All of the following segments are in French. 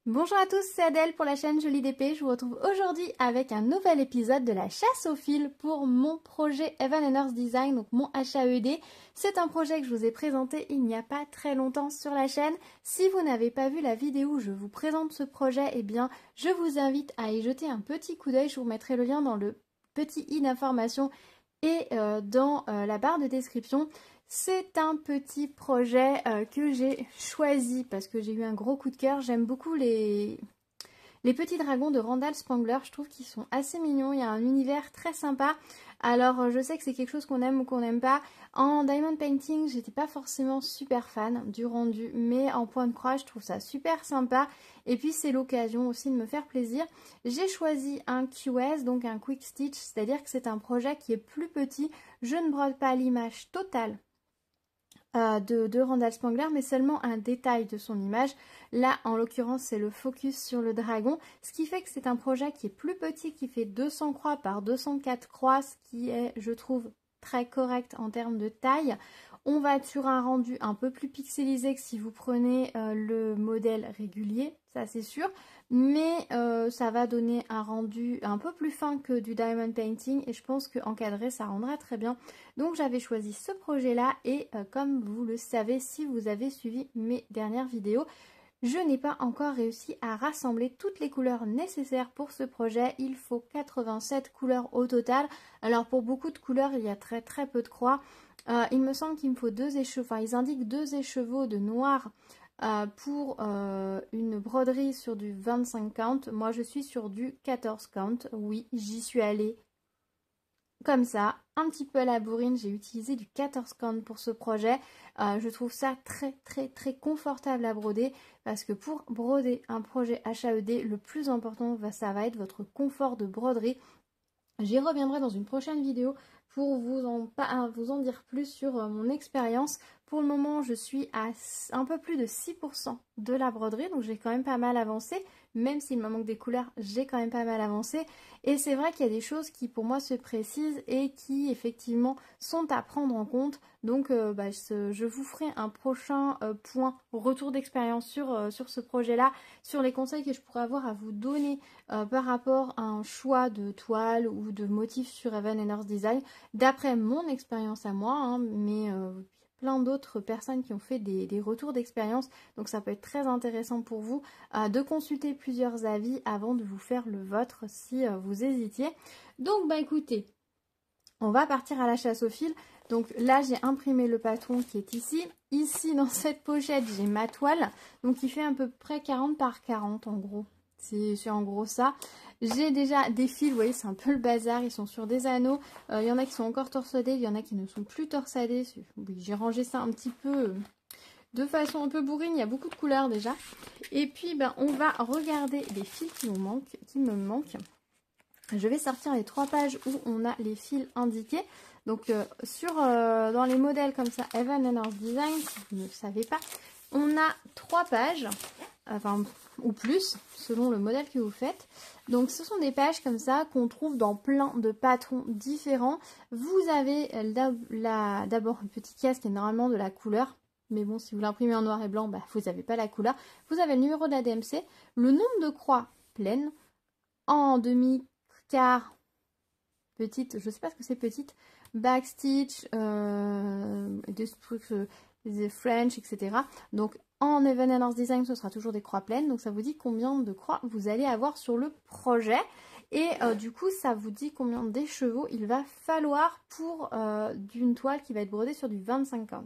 Bonjour à tous, c'est Adèle pour la chaîne Jolie d'épée. Je vous retrouve aujourd'hui avec un nouvel épisode de la chasse au fil pour mon projet Heaven & Earth Design, donc mon HAED. C'est un projet que je vous ai présenté il n'y a pas très longtemps sur la chaîne. Si vous n'avez pas vu la vidéo où je vous présente ce projet, eh bien je vous invite à y jeter un petit coup d'œil. Je vous mettrai le lien dans le petit i d'information et dans la barre de description. C'est un petit projet que j'ai choisi parce que j'ai eu un gros coup de cœur. J'aime beaucoup les petits dragons de Randall Spangler. Je trouve qu'ils sont assez mignons. Il y a un univers très sympa. Alors je sais que c'est quelque chose qu'on aime ou qu'on n'aime pas. En diamond painting, j'étais pas forcément super fan du rendu, mais en point de croix, je trouve ça super sympa. Et puis c'est l'occasion aussi de me faire plaisir. J'ai choisi un QS, donc un quick stitch, c'est-à-dire que c'est un projet qui est plus petit. Je ne brode pas l'image totale de Randall Spangler, mais seulement un détail de son image. Là, en l'occurrence, c'est le focus sur le dragon, ce qui fait que c'est un projet qui est plus petit, qui fait 200 croix par 204 croix, ce qui est, je trouve, très correct en termes de taille. On va être sur un rendu un peu plus pixelisé que si vous prenez le modèle régulier, ça c'est sûr, mais ça va donner un rendu un peu plus fin que du diamond painting et je pense qu'encadré ça rendra très bien. Donc j'avais choisi ce projet là et comme vous le savez si vous avez suivi mes dernières vidéos, je n'ai pas encore réussi à rassembler toutes les couleurs nécessaires pour ce projet. Il faut 87 couleurs au total. Alors pour beaucoup de couleurs, il y a très peu de croix. Il me semble qu'il me faut deux écheveaux, enfin ils indiquent deux écheveaux de noir pour une broderie sur du 25 count. Moi je suis sur du 14 count. Oui, j'y suis allée comme ça, un petit peu à la bourrine. J'ai utilisé du 14 count pour ce projet. Je trouve ça très confortable à broder parce que pour broder un projet HAED, le plus important, ça va être votre confort de broderie. J'y reviendrai dans une prochaine vidéo pour vous en dire plus sur mon expérience. Pour le moment, je suis à un peu plus de 6% de la broderie, donc j'ai quand même pas mal avancé. Même s'il me manque des couleurs, j'ai quand même pas mal avancé. Et c'est vrai qu'il y a des choses qui pour moi se précisent et qui effectivement sont à prendre en compte. Donc je vous ferai un prochain point retour d'expérience sur ce projet-là, sur les conseils que je pourrais avoir à vous donner par rapport à un choix de toile ou de motif sur Heaven & Earth Design, d'après mon expérience à moi, hein, mais plein d'autres personnes qui ont fait des retours d'expérience, donc ça peut être très intéressant pour vous de consulter plusieurs avis avant de vous faire le vôtre si vous hésitiez. Donc écoutez, on va partir à la chasse au fil. Donc là j'ai imprimé le patron qui est ici. Ici dans cette pochette j'ai ma toile, donc il fait à peu près 40 par 40 en gros. C'est en gros ça. J'ai déjà des fils, vous voyez, c'est un peu le bazar. Ils sont sur des anneaux. Il y en a qui sont encore torsadés, il y en a qui ne sont plus torsadés. Oui, j'ai rangé ça un petit peu de façon un peu bourrine. Il y a beaucoup de couleurs déjà. Et puis, on va regarder les fils qui me manquent. Je vais sortir les 3 pages où on a les fils indiqués. Donc, dans les modèles comme ça, Heaven & Earth Design, si vous ne le savez pas, on a 3 pages, enfin, ou plus, selon le modèle que vous faites. Donc, ce sont des pages comme ça qu'on trouve dans plein de patrons différents. Vous avez d'abord une petite case qui est normalement de la couleur. Mais bon, si vous l'imprimez en noir et blanc, vous n'avez pas la couleur. Vous avez le numéro de la DMC, le nombre de croix pleines, en demi-quart, petite, je sais pas ce que c'est petite, backstitch, des trucs, des French, etc. Donc en Heaven & Earth Design, ce sera toujours des croix pleines. Donc ça vous dit combien de croix vous allez avoir sur le projet. Et du coup, ça vous dit combien d'écheveaux il va falloir pour d'une toile qui va être brodée sur du 25-50.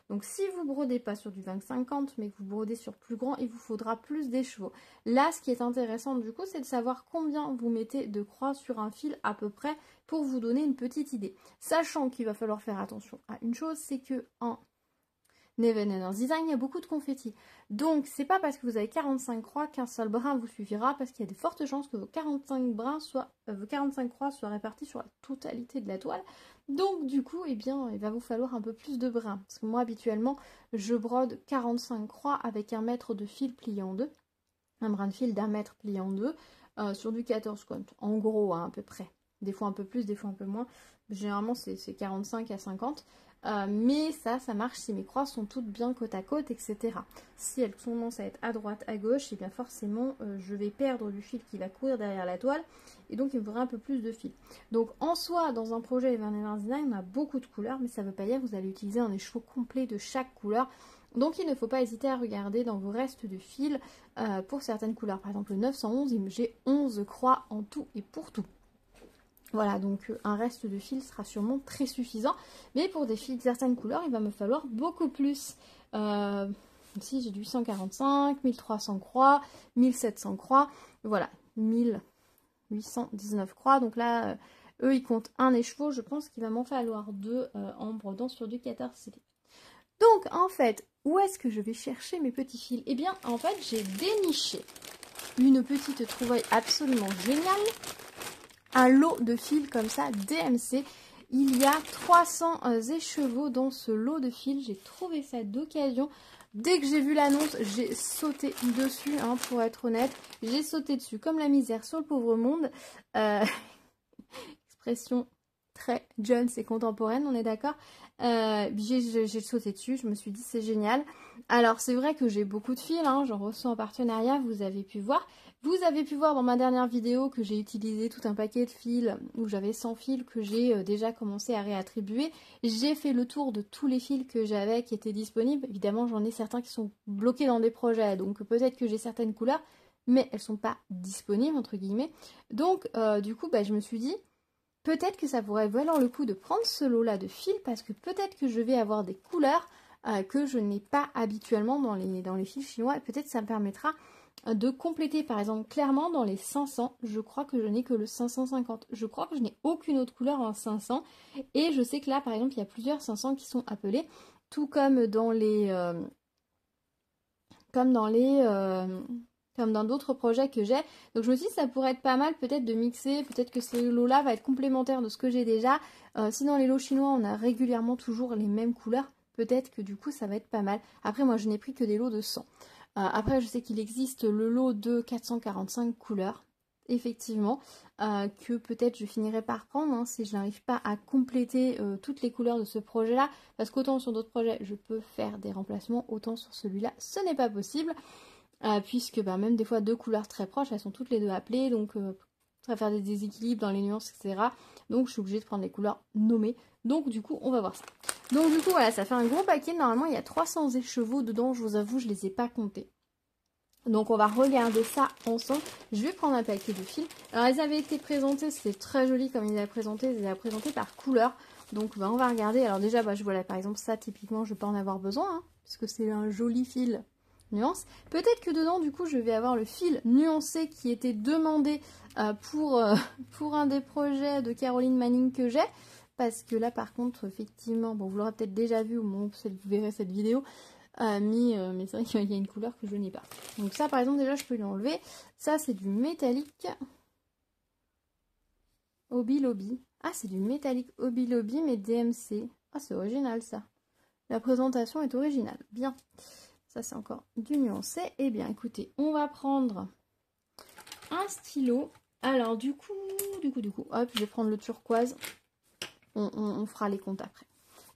Donc si vous ne brodez pas sur du 20-50, mais que vous brodez sur plus grand, il vous faudra plus d'écheveaux. Là, ce qui est intéressant du coup, c'est de savoir combien vous mettez de croix sur un fil à peu près pour vous donner une petite idée. Sachant qu'il va falloir faire attention à une chose, c'est que en Heaven & Earth Design, il y a beaucoup de confettis. Donc, c'est pas parce que vous avez 45 croix qu'un seul brin vous suffira, parce qu'il y a de fortes chances que vos 45 croix soient répartis sur la totalité de la toile. Donc, du coup, eh bien, il va vous falloir un peu plus de brins. Parce que moi, habituellement, je brode 45 croix avec un mètre de fil plié en deux. Un brin de fil d'1 mètre plié en deux, sur du 14 count. En gros, hein, à peu près. Des fois un peu plus, des fois un peu moins. Généralement, c'est 45 à 50. mais ça marche si mes croix sont toutes bien côte à côte, etc. Si elles sont tendance à être à droite, à gauche, et bien forcément je vais perdre du fil qui va courir derrière la toile, et donc il me faudra un peu plus de fil. Donc en soi, dans un projet Evan & Design, on a beaucoup de couleurs, mais ça ne veut pas dire que vous allez utiliser un écheveau complet de chaque couleur. Donc il ne faut pas hésiter à regarder dans vos restes de fil pour certaines couleurs. Par exemple le 911, j'ai 11 croix en tout et pour tout. Voilà, donc un reste de fil sera sûrement très suffisant. Mais pour des fils de certaines couleurs, il va me falloir beaucoup plus. Ici, j'ai du 845, 1300 croix, 1700 croix. Voilà, 1819 croix. Donc là, eux, ils comptent un écheveau. Je pense qu'il va m'en falloir deux en brodant sur du 14 CD. Donc, en fait, où est-ce que je vais chercher mes petits fils? Eh bien, en fait, j'ai déniché une petite trouvaille absolument géniale. Un lot de fils comme ça, DMC. Il y a 300 écheveaux dans ce lot de fils. J'ai trouvé ça d'occasion. Dès que j'ai vu l'annonce, j'ai sauté dessus, hein, pour être honnête. J'ai sauté dessus comme la misère sur le pauvre monde. Expression très jeune et contemporaine, on est d'accord. J'ai sauté dessus, je me suis dit c'est génial. Alors c'est vrai que j'ai beaucoup de fils, hein, j'en reçois en partenariat, vous avez pu voir. Vous avez pu voir dans ma dernière vidéo que j'ai utilisé tout un paquet de fils, où j'avais 100 fils que j'ai déjà commencé à réattribuer. J'ai fait le tour de tous les fils que j'avais qui étaient disponibles. Évidemment, j'en ai certains qui sont bloqués dans des projets, donc peut-être que j'ai certaines couleurs, mais elles ne sont pas disponibles, entre guillemets. Donc, du coup, je me suis dit, peut-être que ça pourrait valoir le coup de prendre ce lot-là de fils, parce que peut-être que je vais avoir des couleurs que je n'ai pas habituellement dans les fils chinois, et peut-être ça me permettra de compléter. Par exemple, clairement dans les 500, je crois que je n'ai que le 550. Je crois que je n'ai aucune autre couleur en 500, et je sais que là, par exemple, il y a plusieurs 500 qui sont appelés, tout comme dans comme dans d'autres projets que j'ai. Donc je me suis dit ça pourrait être pas mal peut-être de mixer, peut-être que ce lot-là va être complémentaire de ce que j'ai déjà. Si dans les lots chinois on a régulièrement toujours les mêmes couleurs, peut-être que du coup ça va être pas mal. Après moi je n'ai pris que des lots de 100. Après je sais qu'il existe le lot de 445 couleurs, effectivement, que peut-être je finirai par prendre, hein, si je n'arrive pas à compléter toutes les couleurs de ce projet-là. Parce qu'autant sur d'autres projets je peux faire des remplacements, autant sur celui-là ce n'est pas possible. Puisque même des fois deux couleurs très proches, elles sont toutes les deux appelées, donc ça va faire des déséquilibres dans les nuances, etc. Donc je suis obligée de prendre les couleurs nommées. Donc du coup, on va voir ça. Donc du coup, voilà, ça fait un gros paquet. Normalement, il y a 300 écheveaux dedans, je vous avoue, je les ai pas comptés. Donc on va regarder ça ensemble. Je vais prendre un paquet de fils. Alors elles avaient été présentées, c'était très joli comme ils avaient présenté. Ils avaient présenté par couleur. Donc on va regarder. Alors déjà, je vois là, par exemple, ça typiquement, je peux en avoir besoin, hein, puisque c'est un joli fil nuance. Peut-être que dedans, du coup, je vais avoir le fil nuancé qui était demandé pour un des projets de Caroline Manning que j'ai. Parce que là, par contre, effectivement, bon, vous l'aurez peut-être déjà vu au moment où vous verrez cette vidéo. Mais c'est vrai qu'il y a une couleur que je n'ai pas. Donc ça, par exemple, déjà, je peux lui enlever. Ça, c'est du métallique Hobby Lobby. Ah, c'est du métallique Hobby Lobby, mais DMC. Ah, c'est original, ça. La présentation est originale. Bien. Ça, c'est encore du nuancé. Eh bien, écoutez, on va prendre un stylo. Alors, du coup, hop, je vais prendre le turquoise. On fera les comptes après.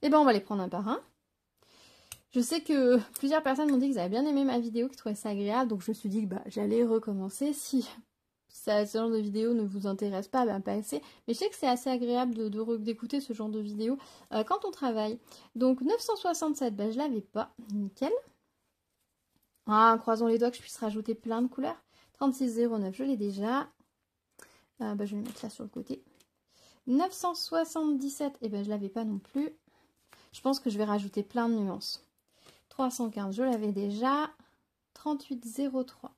Eh bien, on va les prendre un par un. Je sais que plusieurs personnes m'ont dit qu'ils avaient bien aimé ma vidéo, qu'ils trouvaient ça agréable. Donc, je me suis dit que j'allais recommencer. Si ce genre de vidéo ne vous intéresse pas, passez. Mais je sais que c'est assez agréable d'écouter ce genre de vidéo quand on travaille. Donc, 967, je l'avais pas. Nickel. Ah, croisons les doigts que je puisse rajouter plein de couleurs. 3609, je l'ai déjà. Je vais le mettre là sur le côté. 977, je ne l'avais pas non plus. Je pense que je vais rajouter plein de nuances. 315, je l'avais déjà. 3803.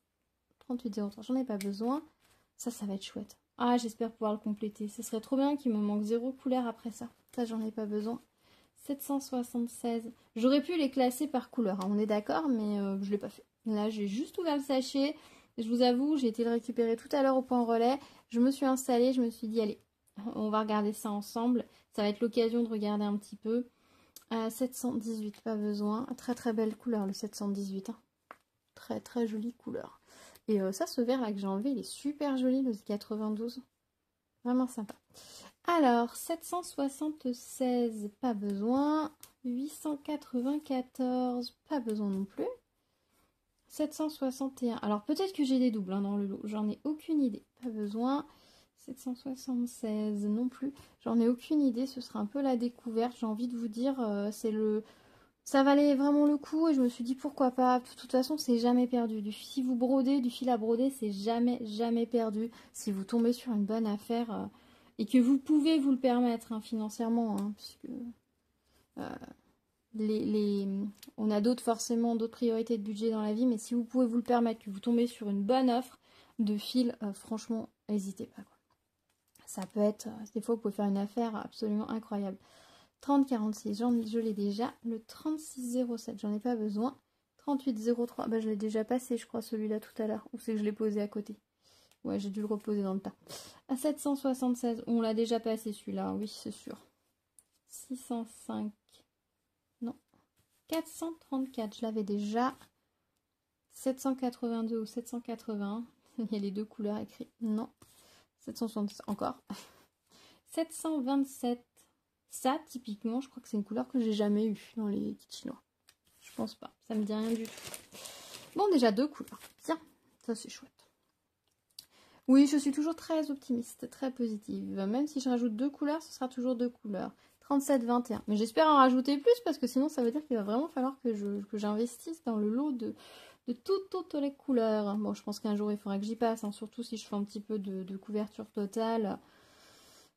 3803, j'en ai pas besoin. Ça va être chouette. Ah, j'espère pouvoir le compléter. Ce serait trop bien qu'il me manque 0 couleur après ça. Ça, j'en ai pas besoin. 776. J'aurais pu les classer par couleur, hein, on est d'accord, mais je ne l'ai pas fait. Là, j'ai juste ouvert le sachet. Je vous avoue, j'ai été le récupérer tout à l'heure au point relais. Je me suis installée, je me suis dit, allez, on va regarder ça ensemble. Ça va être l'occasion de regarder un petit peu. 718, pas besoin. Très très belle couleur, le 718. Hein. Très très jolie couleur. Et ça, ce vert là que j'ai enlevé, il est super joli, le 92. Vraiment sympa. Alors, 776, pas besoin. 894, pas besoin non plus. 761, alors peut-être que j'ai des doubles dans le lot, j'en ai aucune idée, pas besoin. 776 non plus, j'en ai aucune idée, ce sera un peu la découverte, j'ai envie de vous dire, ça valait vraiment le coup et je me suis dit pourquoi pas, de toute façon c'est jamais perdu, si vous brodez, du fil à broder, c'est jamais perdu, si vous tombez sur une bonne affaire et que vous pouvez vous le permettre financièrement, puisque on a forcément d'autres priorités de budget dans la vie, mais si vous pouvez vous le permettre, que vous tombez sur une bonne offre de fil, franchement, n'hésitez pas, quoi. Ça peut être, des fois, vous pouvez faire une affaire absolument incroyable. 3046, je l'ai déjà. Le 3607, j'en ai pas besoin. 3803, bah, je l'ai déjà passé, je crois, celui-là tout à l'heure. Ou c'est que je l'ai posé à côté. Ouais, j'ai dû le reposer dans le tas. À 776, on l'a déjà passé celui-là, oui, c'est sûr. 605, non. 434, je l'avais déjà. 782 ou 781, il y a les deux couleurs écrites, non. 760 encore. 727, ça typiquement, je crois que c'est une couleur que j'ai jamais eue dans les kits chinois. Je pense pas, ça me dit rien du tout. Bon, déjà deux couleurs, bien, ça c'est chouette. Oui, je suis toujours très optimiste, très positive. Même si je rajoute deux couleurs, ce sera toujours deux couleurs. 37, 21. Mais j'espère en rajouter plus parce que sinon ça veut dire qu'il va vraiment falloir que j'investisse dans le lot de toutes les couleurs. Bon, je pense qu'un jour il faudra que j'y passe, surtout si je fais un petit peu de couverture totale.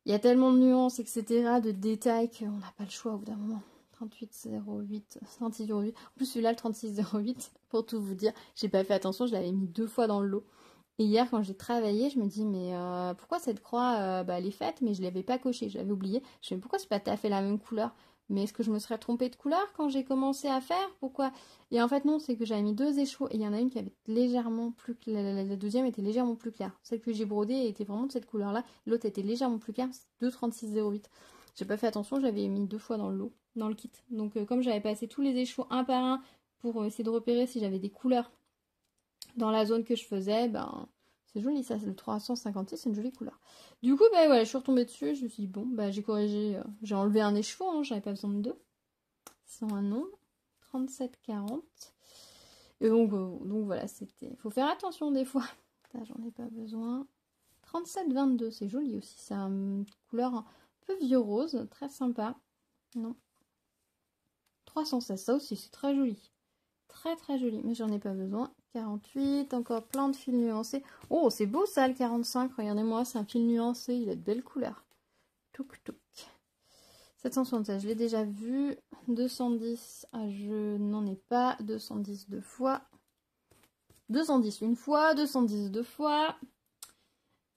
Il y a tellement de nuances, etc., de détails qu'on n'a pas le choix au bout d'un moment. 38,08, 36,08. En plus, celui-là, le 36,08, pour tout vous dire, j'ai pas fait attention, je l'avais mis 2 fois dans le lot. Et hier, quand j'ai travaillé, je me dis, mais pourquoi cette croix, elle est faite, mais je l'avais pas cochée, je l'avais oublié. Je me dis, pourquoi c'est pas tout à fait la même couleur? Mais est-ce que je me serais trompée de couleur quand j'ai commencé à faire? Pourquoi? Et en fait, non, c'est que j'avais mis 2 échos, et il y en a une qui avait légèrement plus claire, la deuxième était légèrement plus claire. Celle que j'ai brodée était vraiment de cette couleur-là, l'autre était légèrement plus claire, c'est 2,36,08. J'ai pas fait attention, j'avais mis 2 fois dans le lot, dans le kit. Donc comme j'avais passé tous les échos un par un pour essayer de repérer si j'avais des couleurs dans la zone que je faisais, ben c'est joli ça, c'est le 356, c'est une jolie couleur. Du coup, ben voilà, je suis retombée dessus, je me suis dit bon, ben j'ai corrigé, j'ai enlevé un écheveau, j'avais pas besoin de deux. Sans un nom, 37,40. Et donc voilà, c'était. Faut faire attention des fois. J'en ai pas besoin. 37,22, c'est joli aussi, c'est une couleur un peu vieux rose, très sympa. Non. 316, ça aussi, c'est très joli. Très joli, mais j'en ai pas besoin. 48, encore plein de fils nuancés. Oh, c'est beau ça, le 45. Regardez-moi, c'est un fil nuancé, il a de belles couleurs. Touk touk. 776, je l'ai déjà vu. 210, je n'en ai pas. 210 deux fois. 210 une fois, 210 deux fois.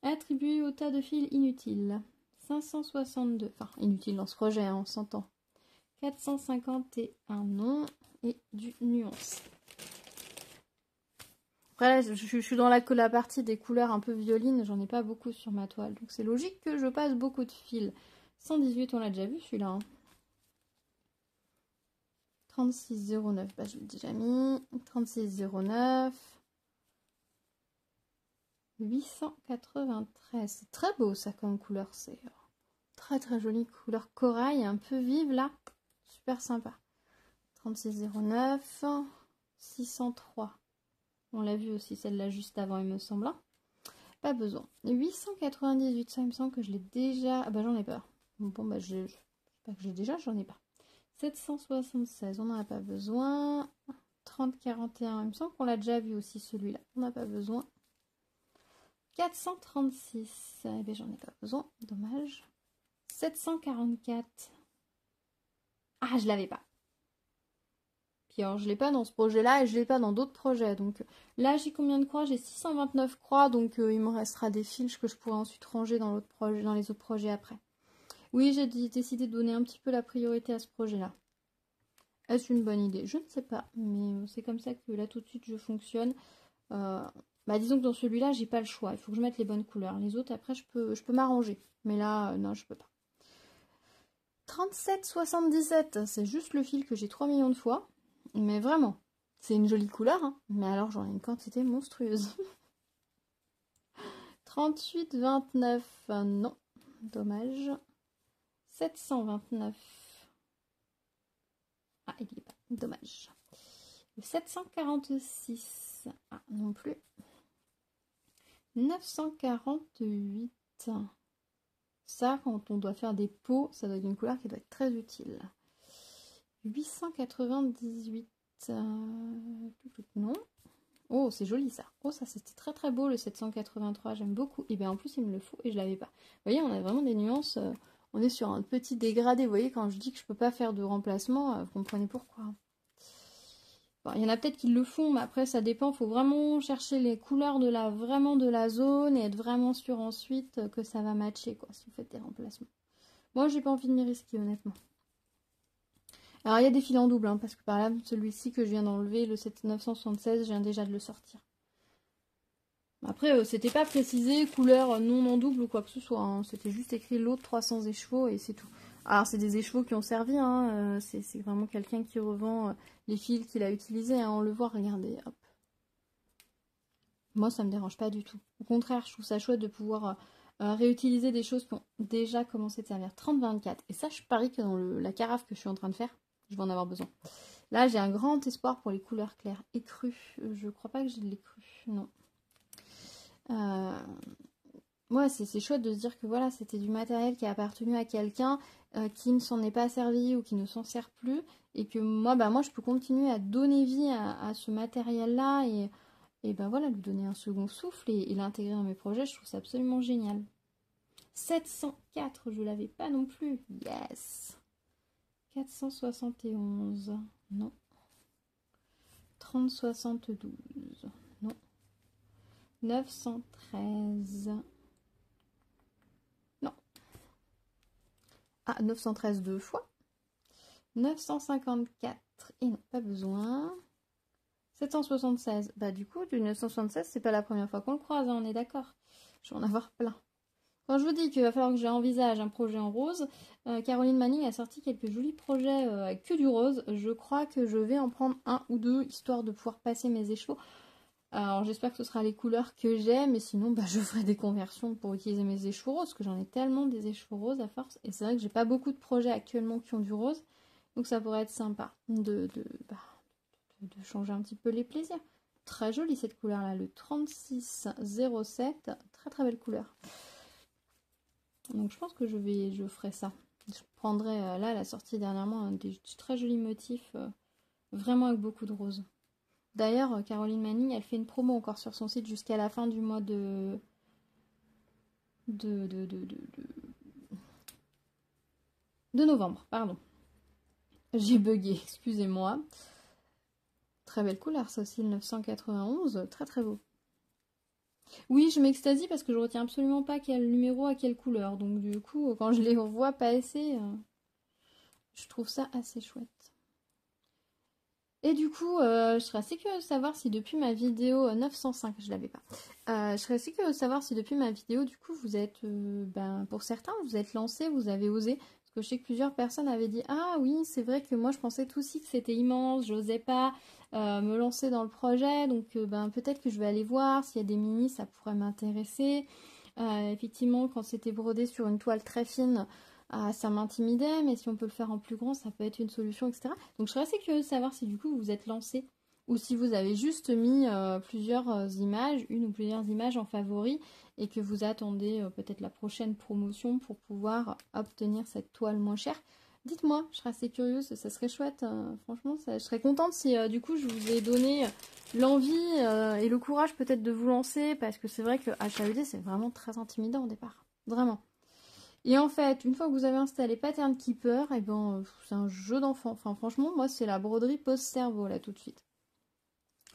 Attribué au tas de fils inutiles. 562, enfin inutile dans ce projet, on s'entend. 451 non et du nuance. Après, là, je suis dans la partie des couleurs un peu violines, j'en ai pas beaucoup sur ma toile. Donc c'est logique que je passe beaucoup de fils. 118, on l'a déjà vu celui-là. 36,09, bah, je l'ai déjà mis. 36,09. 893. C'est très beau ça comme couleur. C'est très jolie couleur corail, un peu vive là. Super sympa. 36,09. 603. On l'a vu aussi celle-là juste avant, il me semble. Pas besoin. 898, ça il me semble que je l'ai déjà. Ah bah j'en ai pas. Bon bah je sais pas que j'ai déjà, j'en ai pas. 776, on n'en a pas besoin. 3041, il me semble qu'on l'a déjà vu aussi celui-là. On n'a pas besoin. 436, eh bien j'en ai pas besoin, dommage. 744. Ah, je l'avais pas. Puis alors, je l'ai pas dans ce projet-là et je l'ai pas dans d'autres projets. Donc là, j'ai combien de croix? J'ai 629 croix, donc il me restera des fils que je pourrai ensuite ranger dans les autres projets après. Oui, j'ai décidé de donner un petit peu la priorité à ce projet-là. Est-ce une bonne idée? Je ne sais pas, mais c'est comme ça que là tout de suite je fonctionne. Bah disons que dans celui-là, j'ai pas le choix. Il faut que je mette les bonnes couleurs. Les autres, après, je peux m'arranger. Mais là, non, je peux pas. 37,77, c'est juste le fil que j'ai 3 millions de fois. Mais vraiment, c'est une jolie couleur. Hein. Mais alors, j'en ai une quantité monstrueuse. 38,29, non. dommage. 729. Ah, il n'y est pas, dommage. Le 746. Ah, non plus. 948. Ça, quand on doit faire des pots, ça doit être une couleur qui doit être très utile. 898. Non. Oh, c'est joli ça. Oh, ça c'était très très beau le 783. J'aime beaucoup. Et bien en plus, il me le faut et je l'avais pas. Vous voyez, on a vraiment des nuances. On est sur un petit dégradé. Vous voyez, quand je dis que je peux pas faire de remplacement, vous comprenez pourquoi. Bon, il y en a peut-être qui le font, mais après ça dépend. Il faut vraiment chercher les couleurs vraiment de la zone et être vraiment sûr ensuite que ça va matcher quoi, si vous faites des remplacements. Moi, j'ai pas envie de m'y risquer honnêtement. Alors il y a des fils en double, hein, parce que par là, celui-ci que je viens d'enlever, le 976, je viens déjà de le sortir. Après, c'était pas précisé couleur non en double ou quoi que ce soit. Hein. C'était juste écrit lot de 300 écheveaux et c'est tout. Alors, c'est des écheveaux qui ont servi. Hein. C'est vraiment quelqu'un qui revend les fils qu'il a utilisés. Hein. On le voit, regardez. Hop. Moi, ça me dérange pas du tout. Au contraire, je trouve ça chouette de pouvoir réutiliser des choses qui ont déjà commencé de servir. 30-24. Et ça, je parie que dans la carafe que je suis en train de faire, je vais en avoir besoin. Là, j'ai un grand espoir pour les couleurs claires et crues. Je crois pas que j'ai de les crues. Non. Ouais, c'est chouette de se dire que voilà, c'était du matériel qui a appartenu à quelqu'un qui ne s'en est pas servi ou qui ne s'en sert plus, et que moi, moi je peux continuer à donner vie à ce matériel-là et ben voilà, lui donner un second souffle et l'intégrer dans mes projets. Je trouve ça absolument génial. 704, je l'avais pas non plus. Yes. 471, non. 3072, non. 913. Non. Ah, 913 deux fois. 954. Et non, pas besoin. 776. Bah du coup, du 976, c'est pas la première fois qu'on le croise, hein, on est d'accord. Je vais en avoir plein. Quand je vous dis qu'il va falloir que j'envisage un projet en rose, Caroline Manning a sorti quelques jolis projets avec que du rose. Je crois que je vais en prendre un ou deux, histoire de pouvoir passer mes écheveaux. Alors j'espère que ce sera les couleurs que j'ai, mais sinon je ferai des conversions pour utiliser mes écheveaux roses, parce que j'en ai tellement des écheveaux roses à force. Et c'est vrai que j'ai pas beaucoup de projets actuellement qui ont du rose, donc ça pourrait être sympa de changer un petit peu les plaisirs. Très jolie cette couleur là, le 3607, très très belle couleur. Donc je pense que je ferai ça. Je prendrai là la sortie dernièrement des très jolis motifs, vraiment avec beaucoup de rose. D'ailleurs, Caroline Manning, elle fait une promo encore sur son site jusqu'à la fin du mois de novembre, pardon. J'ai bugué, excusez-moi. Très belle couleur, ça aussi, le 991, très très beau. Oui, je m'extasie parce que je retiens absolument pas quel numéro à quelle couleur. Donc du coup, quand je les revois passer, je trouve ça assez chouette. Et du coup, je serais assez curieuse de savoir si depuis ma vidéo 905, je l'avais pas. Je serais assez curieuse de savoir si depuis ma vidéo, du coup, vous êtes, pour certains, vous êtes lancés, vous avez osé. Parce que je sais que plusieurs personnes avaient dit, ah oui, c'est vrai que moi je pensais tout aussi que c'était immense, j'osais pas me lancer dans le projet. Donc peut-être que je vais aller voir s'il y a des mini, ça pourrait m'intéresser. Effectivement, quand c'était brodé sur une toile très fine, ça m'intimidait, mais si on peut le faire en plus grand, ça peut être une solution, etc. Donc je serais assez curieuse de savoir si du coup vous vous êtes lancé ou si vous avez juste mis plusieurs images, une ou plusieurs images en favori et que vous attendez peut-être la prochaine promotion pour pouvoir obtenir cette toile moins chère. Dites-moi, je serais assez curieuse, ça serait chouette. Franchement, je serais contente si du coup je vous ai donné l'envie et le courage peut-être de vous lancer, parce que c'est vrai que HAED c'est vraiment très intimidant au départ, vraiment. Et en fait, une fois que vous avez installé Pattern Keeper, et c'est un jeu d'enfant. Enfin, franchement, moi, c'est la broderie post-cerveau, là, tout de suite.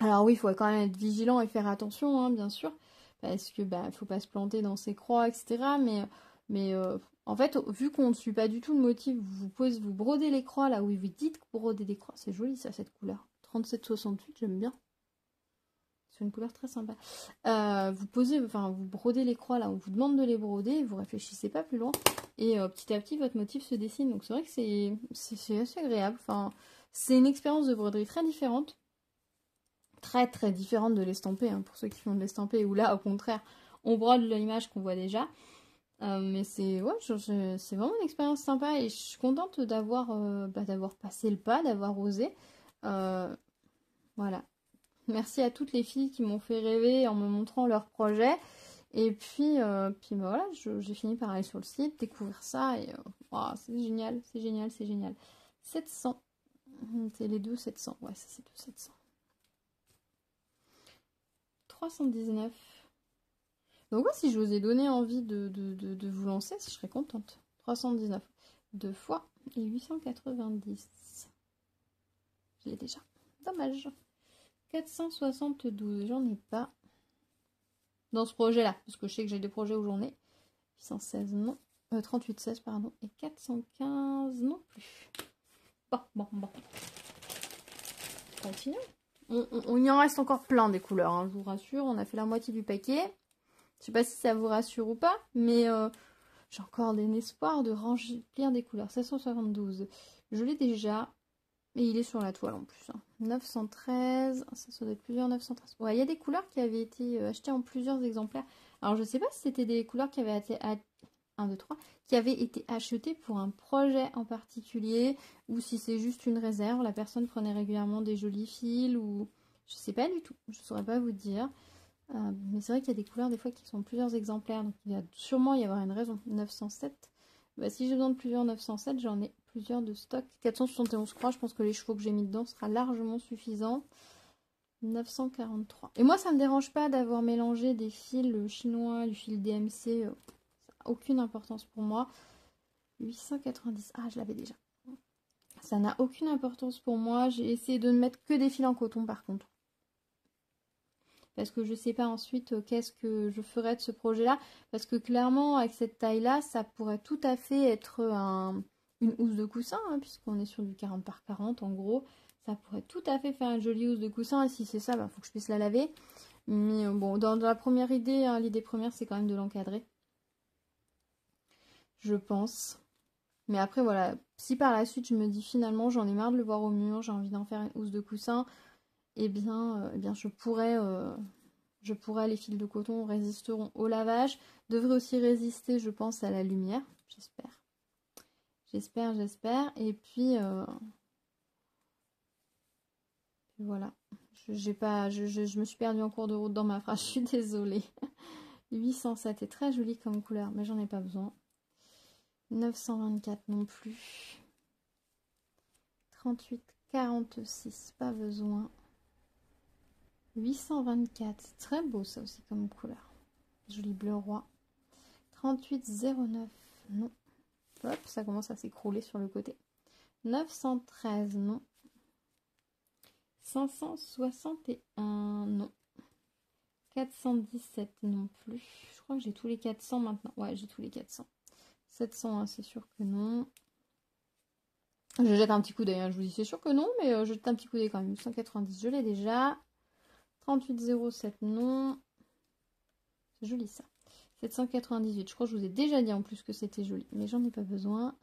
Alors oui, il faut quand même être vigilant et faire attention, hein, bien sûr, parce que faut pas se planter dans ses croix, etc. Mais en fait, vu qu'on ne suit pas du tout le motif, vous brodez les croix là où vous dites que vous brodez des croix. C'est joli, ça, cette couleur. 3768, j'aime bien. C'est une couleur très sympa. Vous brodez les croix là, on vous demande de les broder, vous réfléchissez pas plus loin, et petit à petit votre motif se dessine. Donc c'est vrai que c'est assez agréable. Enfin, c'est une expérience de broderie très différente, très très différente de l'estamper, hein, pour ceux qui font de l'estamper, où là au contraire on brode l'image qu'on voit déjà. Mais c'est ouais, c'est vraiment une expérience sympa et je suis contente d'avoir passé le pas, d'avoir osé. Euh, voilà. Merci à toutes les filles qui m'ont fait rêver en me montrant leurs projets. Et puis bah voilà, j'ai fini par aller sur le site, découvrir ça et ouah, c'est génial, c'est génial, c'est génial. 700. C'est les deux 700. Ouais, ça c'est deux 700. 319. Donc ouais, si je vous ai donné envie de vous lancer, je serais contente. 319. Deux fois et 890. Je l'ai déjà. Dommage. 472. J'en ai pas. Dans ce projet-là. Parce que je sais que j'ai des projets où j'en ai. 816 non. 3816 pardon. Et 415 non plus. Bon. Continuons. On y en reste encore plein des couleurs, hein, je vous rassure. On a fait la moitié du paquet. Je sais pas si ça vous rassure ou pas, mais j'ai encore l'espoir de remplir des couleurs. 772. Je l'ai déjà. Et il est sur la toile en plus. Hein. 913. Ça doit être plusieurs 913. Ouais, il y a des couleurs qui avaient été achetées en plusieurs exemplaires. Alors, je sais pas si c'était des couleurs qui avaient été 1, 2, 3, qui avaient été achetées pour un projet en particulier, ou si c'est juste une réserve. La personne prenait régulièrement des jolis fils, ou je sais pas du tout. Je saurais pas vous dire. Mais c'est vrai qu'il y a des couleurs des fois qui sont plusieurs exemplaires, donc il y a sûrement y avoir une raison. 907. Bah, si j'ai besoin de plusieurs 907, j'en ai plusieurs de stock. 471 croix, je pense que les chevaux que j'ai mis dedans sera largement suffisant. 943. Et moi, ça me dérange pas d'avoir mélangé des fils chinois, du fil DMC. Ça n'a aucune importance pour moi. 890. Ah, je l'avais déjà. Ça n'a aucune importance pour moi. J'ai essayé de ne mettre que des fils en coton par contre. Parce que je sais pas ensuite qu'est-ce que je ferais de ce projet-là. Parce que clairement, avec cette taille-là, ça pourrait tout à fait être une housse de coussin, hein, puisqu'on est sur du 40 par 40 en gros. Ça pourrait tout à fait faire une jolie housse de coussin. Et si c'est ça, bah, faut que je puisse la laver. Mais bon, dans la première idée, hein, l'idée première, c'est quand même de l'encadrer. Je pense. Mais après, voilà, si par la suite, je me dis finalement, j'en ai marre de le voir au mur, j'ai envie d'en faire une housse de coussin, eh bien je pourrais les fils de coton résisteront au lavage, devraient aussi résister, je pense, à la lumière, j'espère. J'espère. Et puis voilà. Je me suis perdue en cours de route dans ma phrase, je suis désolée. 807 est très joli comme couleur, mais j'en ai pas besoin. 924 non plus. 38, 46, pas besoin. 824, très beau ça aussi comme couleur. Joli bleu roi. 3809, non. Hop, ça commence à s'écrouler sur le côté. 913, non. 561, non. 417 non plus. Je crois que j'ai tous les 400 maintenant. Ouais, j'ai tous les 400. 701, c'est sûr que non. Je jette un petit coup d'œil, hein. Je vous dis c'est sûr que non, mais je jette un petit coup d'œil quand même. 190, je l'ai déjà. 3807, non. C'est joli ça. 798, je crois que je vous ai déjà dit en plus que c'était joli, mais j'en ai pas besoin.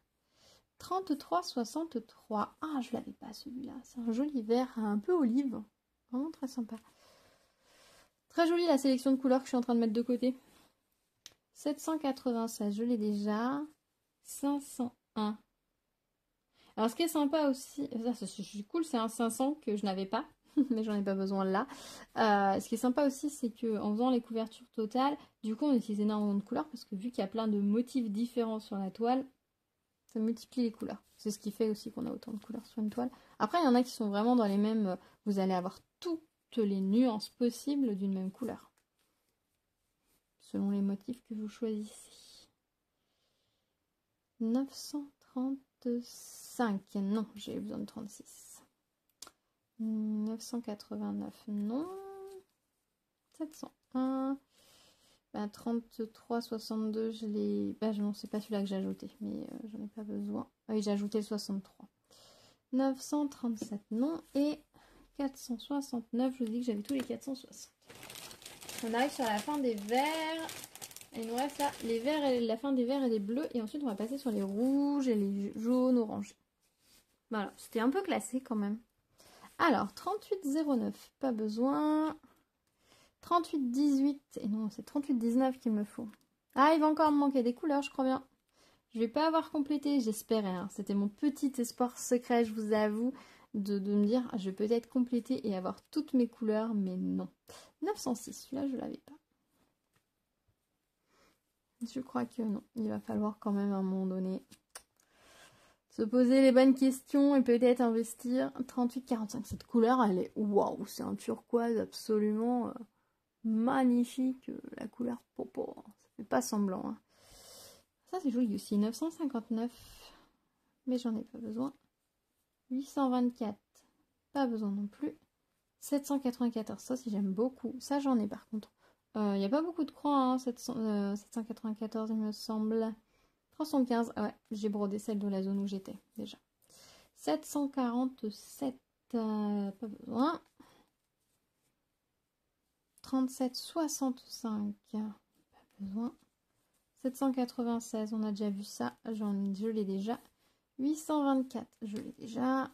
3363, ah je l'avais pas celui-là, c'est un joli vert un peu olive, vraiment très sympa. Très jolie la sélection de couleurs que je suis en train de mettre de côté. 796, je l'ai déjà. 501. Alors ce qui est sympa aussi, ça c'est cool, c'est un 500 que je n'avais pas. Mais j'en ai pas besoin là. Ce qui est sympa aussi, c'est qu'en faisant les couvertures totales, du coup on utilise énormément de couleurs parce que vu qu'il y a plein de motifs différents sur la toile, ça multiplie les couleurs. C'est ce qui fait aussi qu'on a autant de couleurs sur une toile. Après, il y en a qui sont vraiment dans les mêmes... Vous allez avoir toutes les nuances possibles d'une même couleur. Selon les motifs que vous choisissez. 935. Non, j'ai besoin de 36. 989, non. 701. 33, 62, je l'ai... non, c'est pas celui-là que j'ai ajouté, mais j'en ai pas besoin. Ah oui, j'ai ajouté le 63. 937, non. Et 469, je vous dis que j'avais tous les 460. On arrive sur la fin des verts. Et il nous reste là les verts et la fin des verts et des bleus. Et ensuite, on va passer sur les rouges et les jaunes, orangés. Voilà, c'était un peu classé quand même. Alors, 3809, pas besoin. 3818, et non, c'est 3819 qu'il me faut. Ah, il va encore me manquer des couleurs, je crois bien. Je vais pas avoir complété, j'espérais. Hein. C'était mon petit espoir secret, je vous avoue, de me dire, je vais peut-être compléter et avoir toutes mes couleurs, mais non. 906, celui-là, je l'avais pas. Je crois que non. Il va falloir quand même à un moment donné se poser les bonnes questions et peut-être investir. 38-45, cette couleur, elle est waouh, c'est un turquoise absolument magnifique. La couleur popo, ça fait pas semblant. Hein. Ça, c'est joli aussi. 959, mais j'en ai pas besoin. 824, pas besoin non plus. 794, ça si j'aime beaucoup. Ça, j'en ai par contre. Il n'y a pas beaucoup de croix, hein, 794, il me semble. 315, ouais, j'ai brodé celle de la zone où j'étais déjà. 747, pas besoin. 37,65, pas besoin. 796, on a déjà vu ça, je l'ai déjà. 824, je l'ai déjà.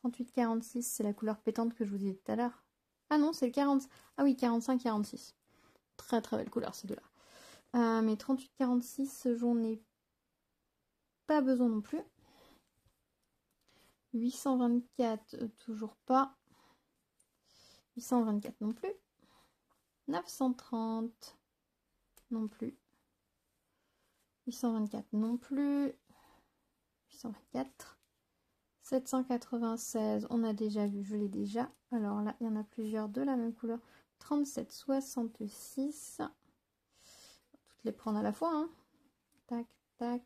38,46, c'est la couleur pétante que je vous disais tout à l'heure. Ah non, c'est le 40. Ah oui, 45,46. Très très belle couleur ces deux-là. Mais 38,46, j'en ai pas besoin non plus. 824, toujours pas. 824 non plus. 930 non plus. 824 non plus. 824. 796, on a déjà vu, je l'ai déjà. Alors là, il y en a plusieurs de la même couleur. 37,66. Toutes les prendre à la fois. Hein. Tac, tac.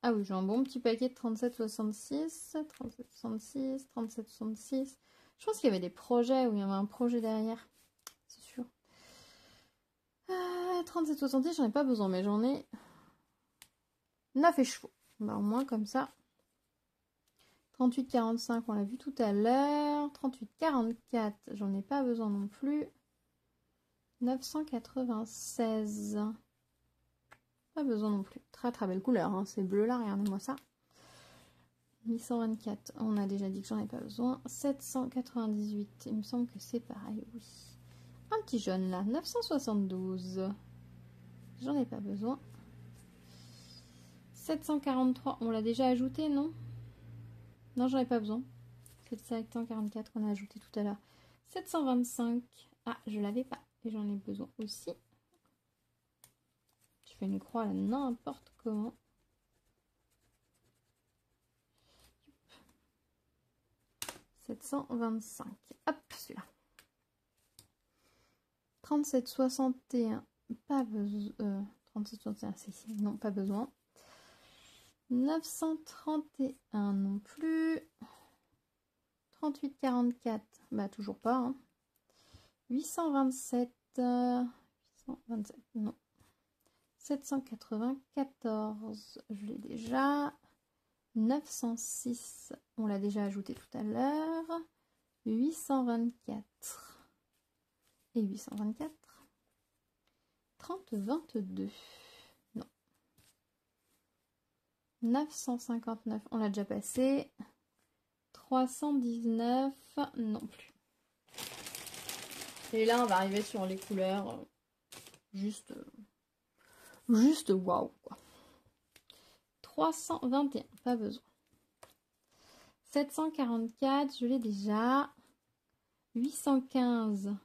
Ah oui, j'ai un bon petit paquet de 37,66. 37,66, 37,66. Je pense qu'il y avait des projets où il y avait un projet derrière. C'est sûr. 37,66, j'en ai pas besoin, mais j'en ai 9 écheveaux. Bah, au moins comme ça. 38,45, on l'a vu tout à l'heure. 38,44, j'en ai pas besoin non plus. 996. Pas besoin non plus. Très très belle couleur, hein. C'est bleu là, regardez-moi ça. 824, on a déjà dit que j'en ai pas besoin. 798, il me semble que c'est pareil, oui. Un petit jaune là, 972. J'en ai pas besoin. 743, on l'a déjà ajouté, non? Non, j'en ai pas besoin. C'est le 744 qu'on a ajouté tout à l'heure. 725. Ah, je l'avais pas. Et j'en ai besoin aussi. Je fais une croix là n'importe comment. 725. Hop, celui-là. 37,61. Pas besoin. 37,61, c'est ici. Non, pas besoin. 931 non plus. 38,44. Bah, toujours pas. Hein. 827. 827, non. 794, je l'ai déjà. 906, on l'a déjà ajouté tout à l'heure. 824 et 824. 3022, non. 959, on l'a déjà passé. 319, non plus. Et là, on va arriver sur les couleurs juste waouh quoi. 321, pas besoin. 744, je l'ai déjà. 815.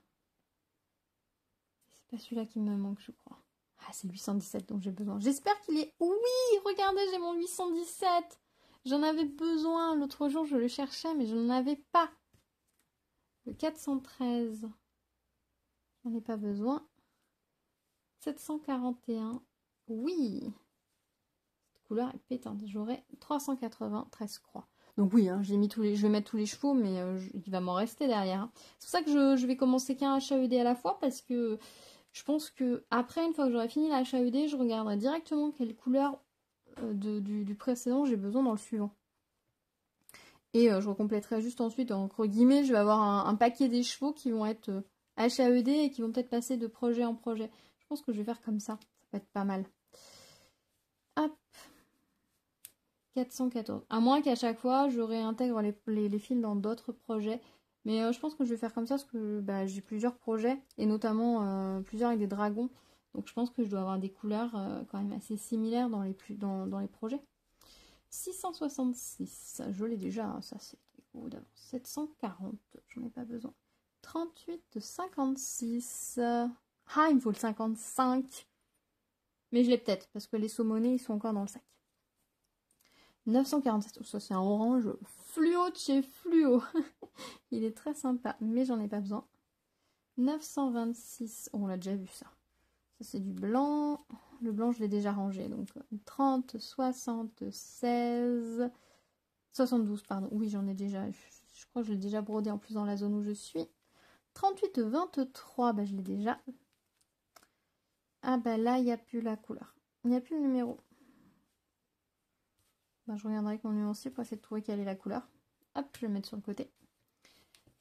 C'est pas celui-là qui me manque, je crois. Ah, c'est 817 dont j'ai besoin. J'espère qu'il est... Oui, regardez, j'ai mon 817. J'en avais besoin. L'autre jour, je le cherchais, mais je n'en avais pas. Le 413. J'en ai pas besoin. 741. Oui. Cette couleur est pétante. J'aurai 380, 13 croix. Donc oui, hein, j'ai mis je vais mettre tous les chevaux, mais il va m'en rester derrière. Hein. C'est pour ça que je vais commencer qu'un HAED à la fois, parce que je pense que après, une fois que j'aurai fini la HAED, je regarderai directement quelle couleur du précédent j'ai besoin dans le suivant. Et je recompléterai juste ensuite, entre guillemets, je vais avoir un paquet des chevaux qui vont être HAED et qui vont peut-être passer de projet en projet. Je pense que je vais faire comme ça peut être pas mal. Hop, 414. À moins qu'à chaque fois, je réintègre les fils dans d'autres projets. Mais je pense que je vais faire comme ça parce que j'ai plusieurs projets, et notamment plusieurs avec des dragons. Donc je pense que je dois avoir des couleurs quand même assez similaires dans les projets. 666, je l'ai déjà, hein, ça c'est gros d'avance. 740, j'en ai pas besoin. 38, 56. Ah, il me faut le 55. Mais je l'ai peut-être, parce que les saumonés, ils sont encore dans le sac. 947, ça c'est un orange fluo de chez Fluo. Il est très sympa, mais j'en ai pas besoin. 926, oh, on l'a déjà vu ça. Ça c'est du blanc. Le blanc, je l'ai déjà rangé. Donc 30, 76, 72, pardon. Oui, j'en ai déjà. Je crois que je l'ai déjà brodé en plus dans la zone où je suis. 38, 23, bah, je l'ai déjà. Ah bah là, il n'y a plus la couleur. Il n'y a plus le numéro. Bah, je reviendrai avec mon nuancier pour essayer de trouver quelle est la couleur. Hop, je vais le mettre sur le côté.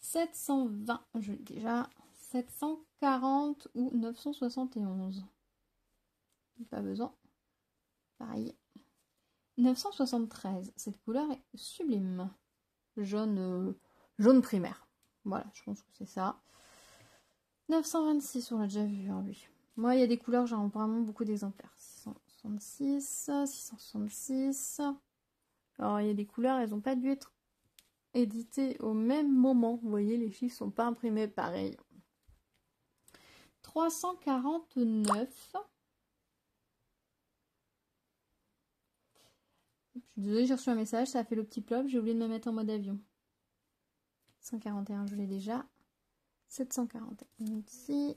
720, je l'ai déjà. 740 ou 971. Pas besoin. Pareil. 973, cette couleur est sublime. Jaune, jaune primaire. Voilà, je pense que c'est ça. 926, on l'a déjà vu, hein, lui. Moi, il y a des couleurs, j'ai vraiment beaucoup d'exemplaires. 666, 666. Alors, il y a des couleurs, elles n'ont pas dû être éditées au même moment. Vous voyez, les chiffres sont pas imprimés pareil. 349. Je suis désolée, j'ai reçu un message, ça a fait le petit plop, j'ai oublié de me mettre en mode avion. 141, je l'ai déjà. 741 ici.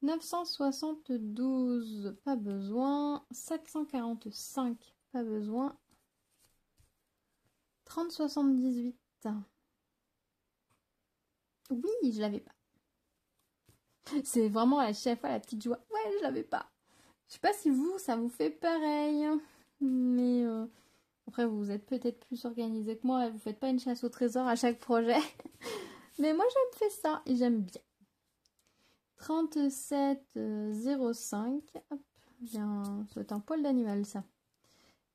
972, pas besoin. 745, pas besoin. 3078. Oui, je l'avais pas. C'est vraiment à chaque fois la petite joie. Ouais, je l'avais pas. Je sais pas si vous, ça vous fait pareil. Mais après, vous êtes peut-être plus organisé que moi et vous faites pas une chasse au trésor à chaque projet. Mais moi, j'aime faire ça et j'aime bien. 37,05. Hop, bien, c'est un poil d'animal ça.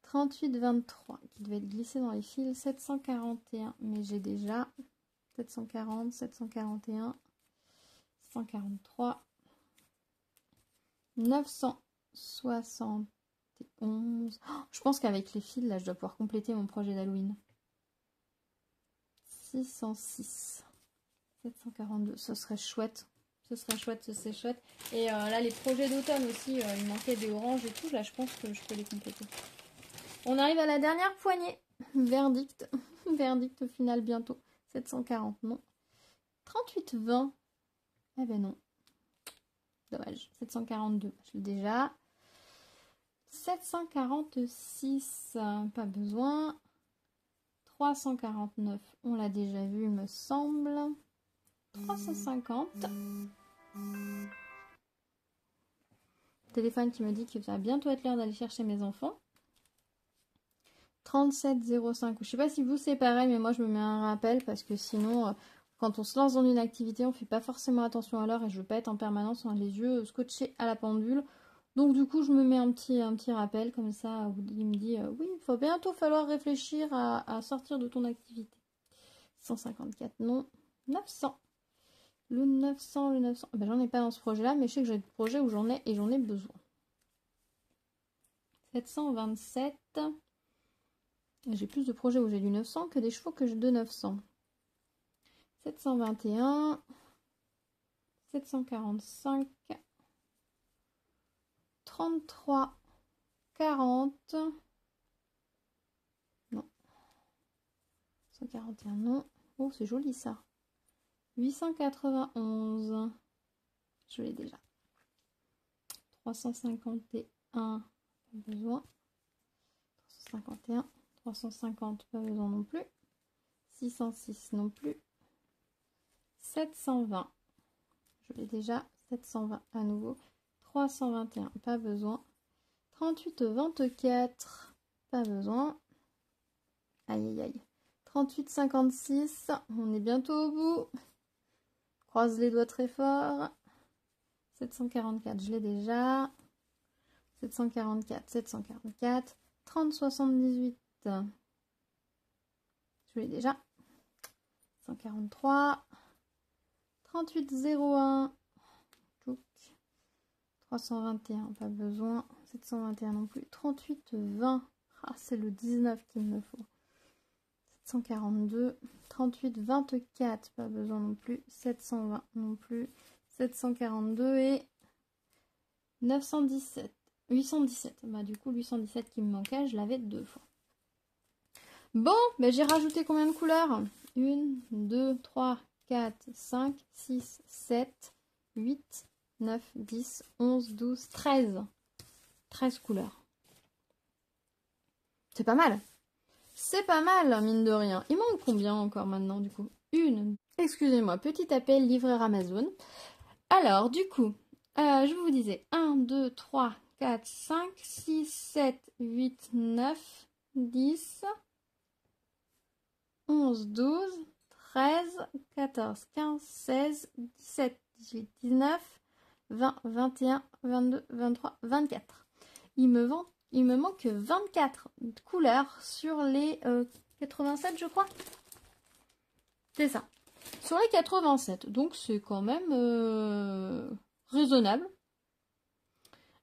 38,23 qui devait être glissé dans les fils. 741, mais j'ai déjà. 740, 741, 143, 971. Oh, je pense qu'avec les fils, là, je dois pouvoir compléter mon projet d'Halloween. 606, 742, ce serait chouette. Ce serait chouette, ce serait chouette. Et là, les projets d'automne aussi, il manquait des oranges et tout. Là, je pense que je peux les compléter. On arrive à la dernière poignée. Verdict. Verdict final bientôt. 740, non. 38,20. Eh ben non. Dommage. 742, je l'ai déjà. 746, pas besoin. 349, on l'a déjà vu, il me semble. 350. Téléphone qui me dit qu'il va bientôt être l'heure d'aller chercher mes enfants. 37,05. Je sais pas si vous c'est pareil, mais moi je me mets un rappel parce que sinon, quand on se lance dans une activité, on fait pas forcément attention à l'heure et je veux pas être en permanence en les yeux scotchés à la pendule. Donc du coup, je me mets un petit rappel comme ça. Il me dit oui, il va bientôt falloir réfléchir à sortir de ton activité. 154, non. 900. Le 900, le 900. Ben, j'en ai pas dans ce projet-là, mais je sais que j'ai des projets où j'en ai et j'en ai besoin. 727. J'ai plus de projets où j'ai du 900 que des chevaux que j'ai de 900. 721. 745. 33. 40. Non. 141, non. Oh, c'est joli ça. 891. Je l'ai déjà. 351. Pas besoin. 351. 350. Pas besoin non plus. 606 non plus. 720. Je l'ai déjà. 720 à nouveau. 321. Pas besoin. 38, 24. Pas besoin. Aïe aïe aïe. 38, 56. On est bientôt au bout. Croise les doigts très fort. 744, je l'ai déjà. 744, 744. 30, 78. Je l'ai déjà. 143. 38, 01. 321, pas besoin. 721 non plus. 38, 20. Ah, c'est le 19 qu'il me faut. 742. 38, 24, pas besoin non plus. 720 non plus. 742 et 917. 817. Bah, du coup, 817 qui me manquait, je l'avais 2 fois. Bon, ben j'ai rajouté combien de couleurs? 1, 2, 3, 4, 5, 6, 7, 8, 9, 10, 11, 12, 13. 13 couleurs. C'est pas mal. C'est pas mal, mine de rien. Il manque combien encore maintenant, du coup? Excusez-moi, petit appel livreur Amazon. Alors, du coup, je vous disais 1, 2, 3, 4, 5, 6, 7, 8, 9, 10, 11, 12, 13, 14, 15, 16, 17, 18, 19, 20, 21, 22, 23, 24. Il me manque 24 couleurs sur les 87, je crois. C'est ça. Sur les 87. Donc, c'est quand même raisonnable.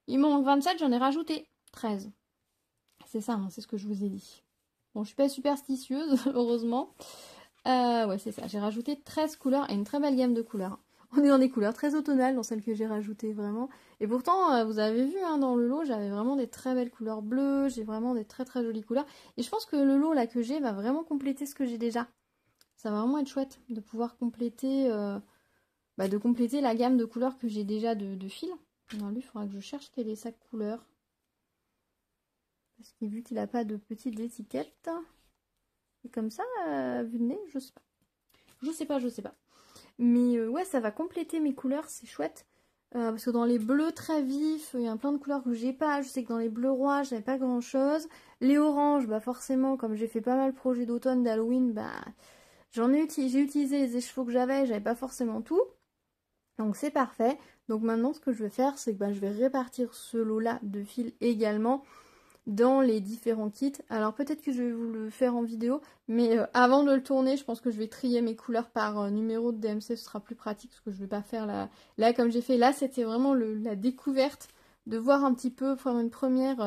Il me manque 27, j'en ai rajouté 13. C'est ça, hein, c'est ce que je vous ai dit. Bon, je suis pas superstitieuse, heureusement. Ouais, c'est ça. J'ai rajouté 13 couleurs et une très belle gamme de couleurs. On est dans des couleurs très automnales dans celles que j'ai rajoutées, vraiment. Et pourtant, vous avez vu, hein, dans le lot, j'avais vraiment des très belles couleurs bleues. J'ai vraiment des très très jolies couleurs. Et je pense que le lot, là, que j'ai, va vraiment compléter ce que j'ai déjà. Ça va vraiment être chouette de pouvoir compléter, de compléter la gamme de couleurs que j'ai déjà de fil. Alors lui, il faudra que je cherche quelle est sa couleur. Parce que vu qu'il n'a pas de petites étiquettes, et comme ça, vu de nez, je sais pas. Je sais pas. Mais ouais, ça va compléter mes couleurs, c'est chouette. Parce que dans les bleus très vifs, il y a plein de couleurs que j'ai pas. Je sais que dans les bleus rois, j'avais pas grand chose. Les oranges, bah forcément, comme j'ai fait pas mal de projets d'automne, d'Halloween, bah j'ai utilisé les écheveaux que j'avais pas forcément tout. Donc c'est parfait. Donc maintenant, ce que je vais faire, c'est que je vais répartir ce lot-là de fils également dans les différents kits. Alors peut-être que je vais vous le faire en vidéo, mais avant de le tourner, je pense que je vais trier mes couleurs par numéro de DMC, ce sera plus pratique, parce que je ne vais pas faire là comme j'ai fait. Là, c'était vraiment la découverte, de voir un petit peu, faire une première...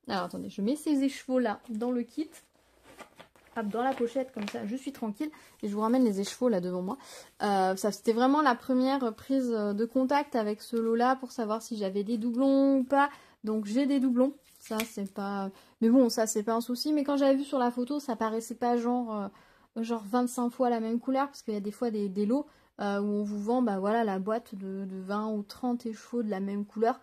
Alors attendez, je mets ces écheveaux là dans le kit, hop, dans la pochette, comme ça, je suis tranquille, et je vous ramène les écheveaux là devant moi. Ça, c'était vraiment la première prise de contact avec ce lot là, pour savoir si j'avais des doublons ou pas. Donc j'ai des doublons. Ça, c'est pas... Mais bon, ça, c'est pas un souci. Mais quand j'avais vu sur la photo, ça paraissait pas genre 25 fois la même couleur. Parce qu'il y a des fois des lots où on vous vend voilà, la boîte de 20 ou 30 écheveaux de la même couleur.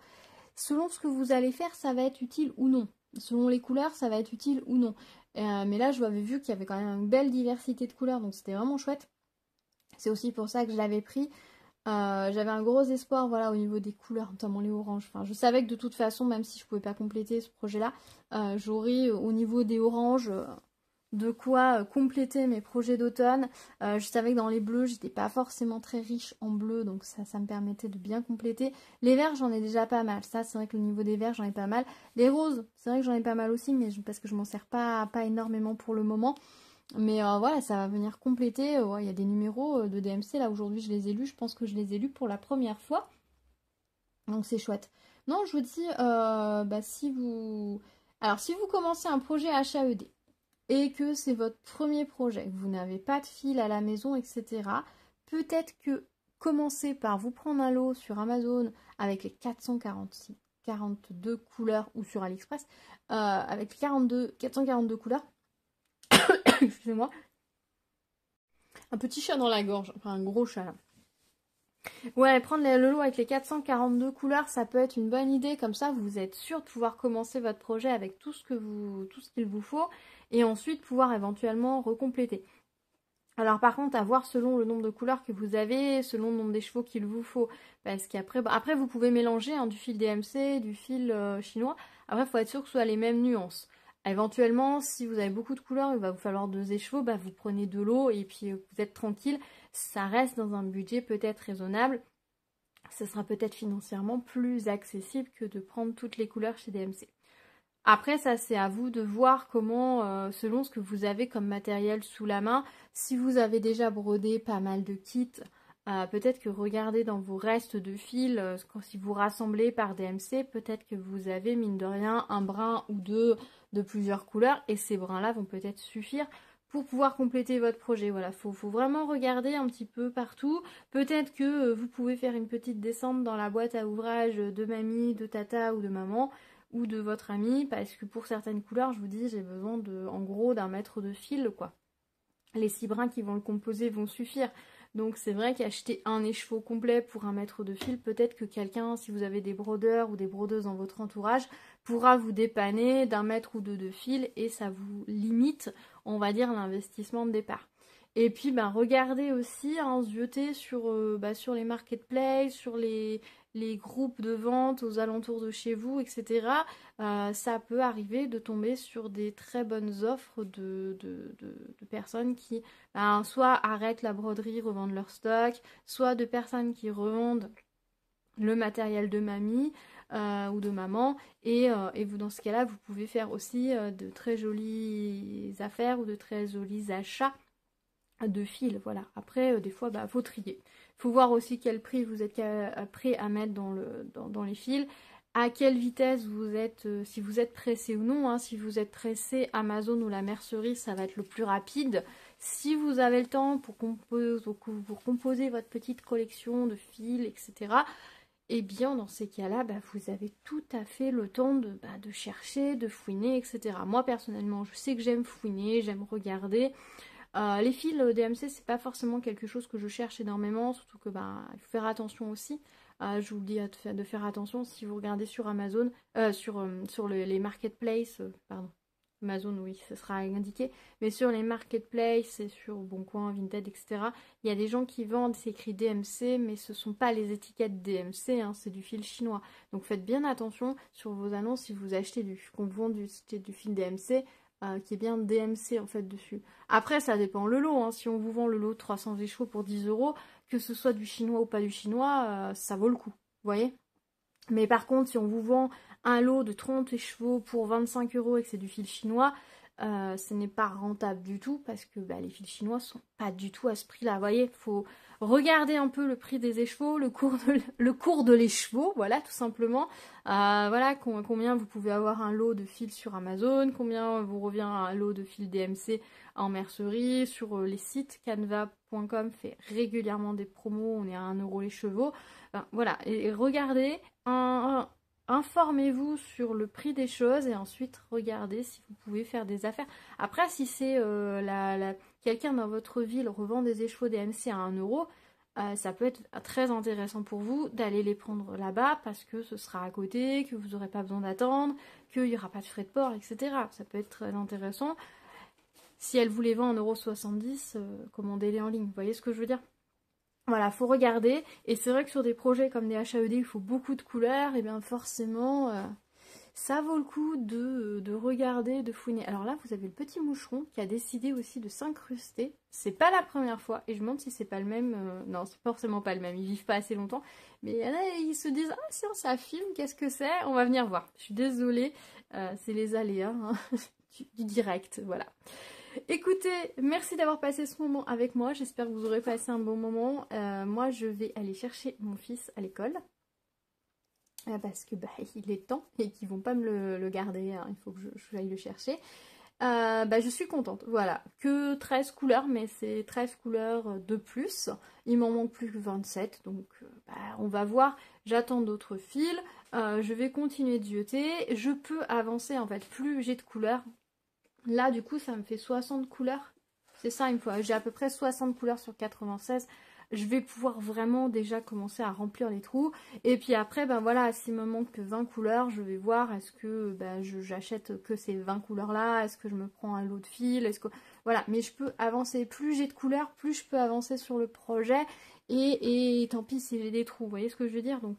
Selon ce que vous allez faire, ça va être utile ou non. Selon les couleurs, ça va être utile ou non. Mais là, je avais vu qu'il y avait quand même une belle diversité de couleurs. Donc c'était vraiment chouette. C'est aussi pour ça que je l'avais pris. J'avais un gros espoir, voilà, au niveau des couleurs, notamment les oranges. Enfin, je savais que de toute façon, même si je pouvais pas compléter ce projet-là, j'aurais au niveau des oranges de quoi compléter mes projets d'automne. Je savais que dans les bleus, j'étais pas forcément très riche en bleu, donc ça me permettait de bien compléter. Les verts, j'en ai déjà pas mal. Ça, c'est vrai que le niveau des verts, j'en ai pas mal. Les roses, c'est vrai que j'en ai pas mal aussi, mais parce que je m'en sers pas énormément pour le moment. Mais voilà, ça va venir compléter. Ouais, il y a des numéros de DMC. Là, aujourd'hui, je les ai lus. Je pense que je les ai lus pour la première fois. Donc, c'est chouette. Non, je vous dis, si vous... Alors, si vous commencez un projet HAED et que c'est votre premier projet, que vous n'avez pas de fil à la maison, etc., peut-être que commencez par vous prendre un lot sur Amazon avec les 42 couleurs ou sur AliExpress avec 442 couleurs. Excusez-moi. Un petit chat dans la gorge, enfin un gros chat là. Ouais, prendre le lot avec les 442 couleurs, ça peut être une bonne idée. Comme ça, vous êtes sûr de pouvoir commencer votre projet avec tout ce qu'il vous faut. Et ensuite, pouvoir éventuellement recompléter. Alors par contre, à voir selon le nombre de couleurs que vous avez, selon le nombre d'écheveaux qu'il vous faut. Parce qu'après, après vous pouvez mélanger du fil DMC, du fil chinois. Après, il faut être sûr que ce soit les mêmes nuances. Éventuellement, si vous avez beaucoup de couleurs, il va vous falloir 2 écheveaux, vous prenez de l'eau et puis vous êtes tranquille. Ça reste dans un budget peut-être raisonnable. Ce sera peut-être financièrement plus accessible que de prendre toutes les couleurs chez DMC. Après, ça c'est à vous de voir comment, selon ce que vous avez comme matériel sous la main, si vous avez déjà brodé pas mal de kits, Peut-être que regardez dans vos restes de fils, si vous rassemblez par DMC, peut-être que vous avez, mine de rien, un brin ou deux de plusieurs couleurs, et ces brins-là vont peut-être suffire pour pouvoir compléter votre projet. Voilà, faut vraiment regarder un petit peu partout. Peut-être que vous pouvez faire une petite descente dans la boîte à ouvrage de mamie, de tata ou de maman, ou de votre ami, parce que pour certaines couleurs, je vous dis, j'ai besoin en gros d'un mètre de fil, quoi. Les 6 brins qui vont le composer vont suffire. Donc c'est vrai qu'acheter un écheveau complet pour un mètre de fil, peut-être que quelqu'un, si vous avez des brodeurs ou des brodeuses dans votre entourage, pourra vous dépanner d'un mètre ou deux de fil et ça vous limite, on va dire, l'investissement de départ. Et puis regardez aussi, zioter sur les marketplaces, sur les groupes de vente aux alentours de chez vous, etc. Ça peut arriver de tomber sur des très bonnes offres de personnes qui soit arrêtent la broderie, revendent leur stock, soit de personnes qui revendent le matériel de mamie ou de maman. Et vous, dans ce cas-là, vous pouvez faire aussi de très jolies affaires ou de très jolis achats de fil. Voilà. Après, des fois, faut trier. Faut voir aussi quel prix vous êtes prêt à mettre dans les fils, à quelle vitesse vous êtes, si vous êtes pressé ou non. Hein. Si vous êtes pressé, Amazon ou la mercerie, ça va être le plus rapide. Si vous avez le temps pour composer votre petite collection de fils, etc., eh bien, dans ces cas-là, vous avez tout à fait le temps de chercher, de fouiner, etc. Moi, personnellement, je sais que j'aime fouiner, j'aime regarder. Les fils DMC, c'est pas forcément quelque chose que je cherche énormément, surtout que il faut faire attention aussi. Je vous dis de faire attention si vous regardez sur Amazon, sur les marketplaces, pardon. Amazon, oui, ça sera indiqué, mais sur les marketplaces et sur Boncoin, Vinted, etc., il y a des gens qui vendent, c'est écrit DMC, mais ce ne sont pas les étiquettes DMC, c'est du fil chinois. Donc faites bien attention sur vos annonces si vous achetez qu'on vend du fil DMC, qui est bien DMC en fait dessus. Après, ça dépend le lot. Si on vous vend le lot de 300 écheveaux pour 10 €, que ce soit du chinois ou pas du chinois, ça vaut le coup. Vous voyez ? Mais par contre, si on vous vend un lot de 30 écheveaux pour 25 € et que c'est du fil chinois, ce n'est pas rentable du tout parce que les fils chinois sont pas du tout à ce prix-là. Vous voyez, il faut regarder un peu le prix des écheveaux, le cours de l'écheveau, voilà, tout simplement. Voilà, combien vous pouvez avoir un lot de fils sur Amazon, combien vous revient un lot de fils DMC en mercerie, sur les sites. Canva.com fait régulièrement des promos, on est à 1 € les chevaux. Voilà, et regardez, informez-vous sur le prix des choses et ensuite regardez si vous pouvez faire des affaires. Après, si c'est quelqu'un dans votre ville revend des écheveaux DMC à 1 €, ça peut être très intéressant pour vous d'aller les prendre là-bas parce que ce sera à côté, que vous n'aurez pas besoin d'attendre, qu'il n'y aura pas de frais de port, etc. Ça peut être très intéressant. Si elle vous les vend à 1,70 €, commandez-les en ligne. Vous voyez ce que je veux dire ? Voilà, faut regarder. Et c'est vrai que sur des projets comme des HAED, il faut beaucoup de couleurs. Et bien forcément, ça vaut le coup de regarder, de fouiner. Alors là, vous avez le petit moucheron qui a décidé aussi de s'incruster. C'est pas la première fois. Et je me demande si c'est pas le même. Non, c'est forcément pas le même. Ils vivent pas assez longtemps. Mais là, ils se disent, ah si, ça filme, qu'est-ce que c'est? On va venir voir. Je suis désolée. C'est les aléas du direct. Voilà. Écoutez, merci d'avoir passé ce moment avec moi. J'espère que vous aurez passé un bon moment. Moi, je vais aller chercher mon fils à l'école. Parce que il est temps et qu'ils vont pas me le garder. Il faut que j'aille le chercher. Je suis contente. Voilà. Que 13 couleurs, mais c'est 13 couleurs de plus. Il m'en manque plus que 27. Donc, on va voir. J'attends d'autres fils. Je vais continuer de zioter. Je peux avancer, en fait. Plus j'ai de couleurs. Là, du coup, ça me fait 60 couleurs. C'est ça, j'ai à peu près 60 couleurs sur 96. Je vais pouvoir vraiment déjà commencer à remplir les trous. Et puis après, voilà, s'il me manque que 20 couleurs, je vais voir, est-ce que j'achète que ces 20 couleurs-là? Est-ce que je me prends un lot de fils? Voilà, mais je peux avancer. Plus j'ai de couleurs, plus je peux avancer sur le projet. Et tant pis si j'ai des trous, vous voyez ce que je veux dire? Donc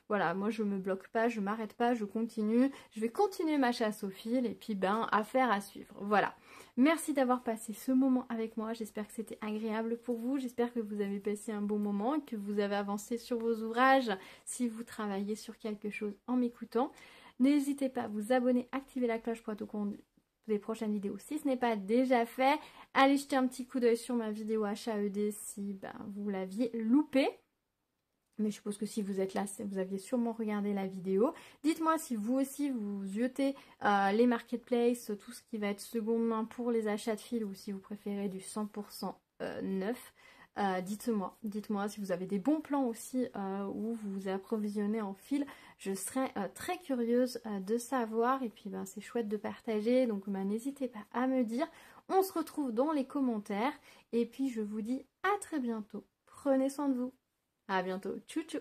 voilà, moi je me bloque pas, je m'arrête pas, je continue. Je vais continuer ma chasse aux fils et puis affaire à suivre. Voilà. Merci d'avoir passé ce moment avec moi. J'espère que c'était agréable pour vous. J'espère que vous avez passé un bon moment et que vous avez avancé sur vos ouvrages si vous travaillez sur quelque chose en m'écoutant. N'hésitez pas à vous abonner, activer la cloche des prochaines vidéos. Si ce n'est pas déjà fait, allez jeter un petit coup d'œil sur ma vidéo HAED si vous l'aviez loupé. Mais je suppose que si vous êtes là, vous aviez sûrement regardé la vidéo. Dites-moi si vous aussi vous ziotez les marketplaces, tout ce qui va être seconde main pour les achats de fil ou si vous préférez du 100% neuf. Dites-moi si vous avez des bons plans aussi où vous vous approvisionnez en fil. Je serais très curieuse de savoir et puis c'est chouette de partager. Donc n'hésitez pas à me dire. On se retrouve dans les commentaires et puis je vous dis à très bientôt. Prenez soin de vous. À bientôt. Tchou tchou.